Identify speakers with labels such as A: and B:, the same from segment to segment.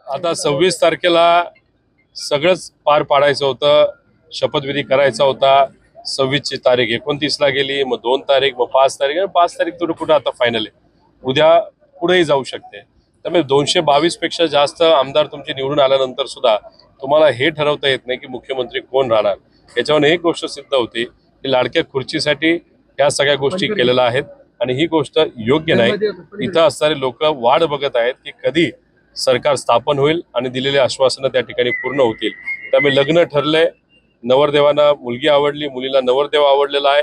A: आता 26 तारखेला सगळंच पार पाडायचं होतं, शपथविधी करायचा होता। 26 ची तारीख 29 ला गेली, मग 2 तारीख, मग 5 तारीख, 5 तारीख तर कुठं आता फायनल आहे, उद्या पुढेही जाऊ शकते। त्यामुळे 222 पेक्षा जास्त आमदार तुमचे निवडून आल्यानंतर सुद्धा तुम्हाला हे ठरवता येत नाही की मुख्यमंत्री कोण राहणार। याच्यावर एक गोष्ट सिद्ध होती की लाडक्या खुर्चीसाठी ह्या सगळ्या गोष्टी केलेल्या आहेत आणि ही गोष्ट योग्य नाही। इथं असणारे लोक वाट बघत आहेत की कधी सरकार स्थापन होईल आणि दिलेले आश्वासनं त्या ठिकाणी पूर्ण होतील। त्यामुळे लग्न ठरलंय, नवरदेवांना मुलगी आवडली, मुलीला नवरदेव आवडलेला आहे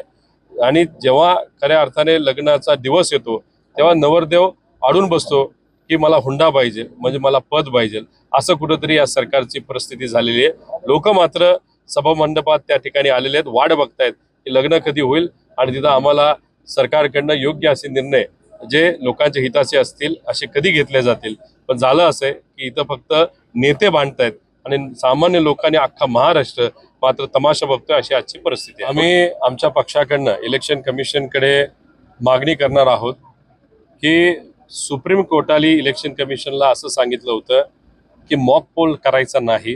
A: आणि जेव्हा खऱ्या अर्थाने लग्नाचा दिवस येतो तेव्हा नवरदेव अडून बसतो की मला हुंडा पाहिजे, म्हणजे मला पद पाहिजे, असं कुठंतरी या सरकारची परिस्थिती झालेली आहे। लोक मात्र सभा मंडपात त्या ठिकाणी आलेले आहेत, वाट बघतायत की लग्न कधी होईल आणि तिथं आम्हाला सरकारकडनं योग्य असे निर्णय जे लोकांच्या हिताचे असतील असे कधी घेतले जातील। पण झालं असं आहे की इथं फक्त नेते भांडतायत आणि सामान्य लोकांनी अख्खा महाराष्ट्र मात्र तमाशा बघतोय, अशी आजची परिस्थिती आहे। आम्ही आमच्या पक्षाकडनं इलेक्शन कमिशनकडे मागणी करणार आहोत की सुप्रीम कोर्टाने इलेक्शन कमिशनला असं सांगितलं होतं की मॉक पोल करायचा नाही,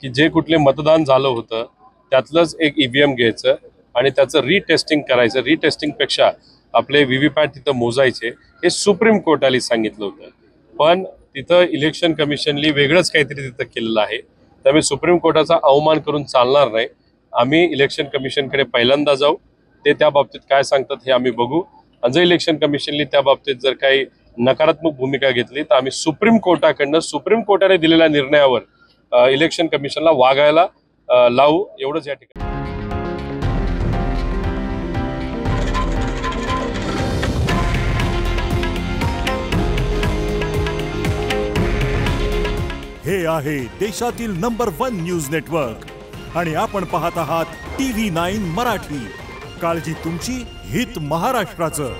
A: की जे कुठले मतदान झालं होतं त्यातलंच एक ईव्हीएम घ्यायचं आणि त्याचं रिटेस्टिंग करायचं। रिटेस्टिंगपेक्षा आपले व्हीव्हीपॅट तिथं मोजायचे, हे सुप्रीम कोर्टाने सांगितलं होतं। पण तिथं इलेक्शन कमिशननी वेगळंच काहीतरी तिथं केलेलं आहे। त्यामुळे सुप्रीम कोर्टाचा अवमान करून चालणार नाही। आम्ही इलेक्शन कमिशनकडे पहिल्यांदा जाऊ, ते त्या बाबतीत काय सांगतात हे आम्ही बघू। आणि जर इलेक्शन कमिशननी त्या बाबतीत जर काही नकारात्मक भूमिका घेतली तर आम्ही सुप्रीम कोर्टाकडनं सुप्रीम कोर्टाने दिलेल्या निर्णयावर इलेक्शन कमिशनला वागायला लावू, एवढंच या ठिकाणी।
B: हे आहे देशातील नंबर 1 न्यूज नेटवर्क आणि आपण पाहत आहात TV9 मराठी। काळजी तुमची, हित महाराष्ट्राचं।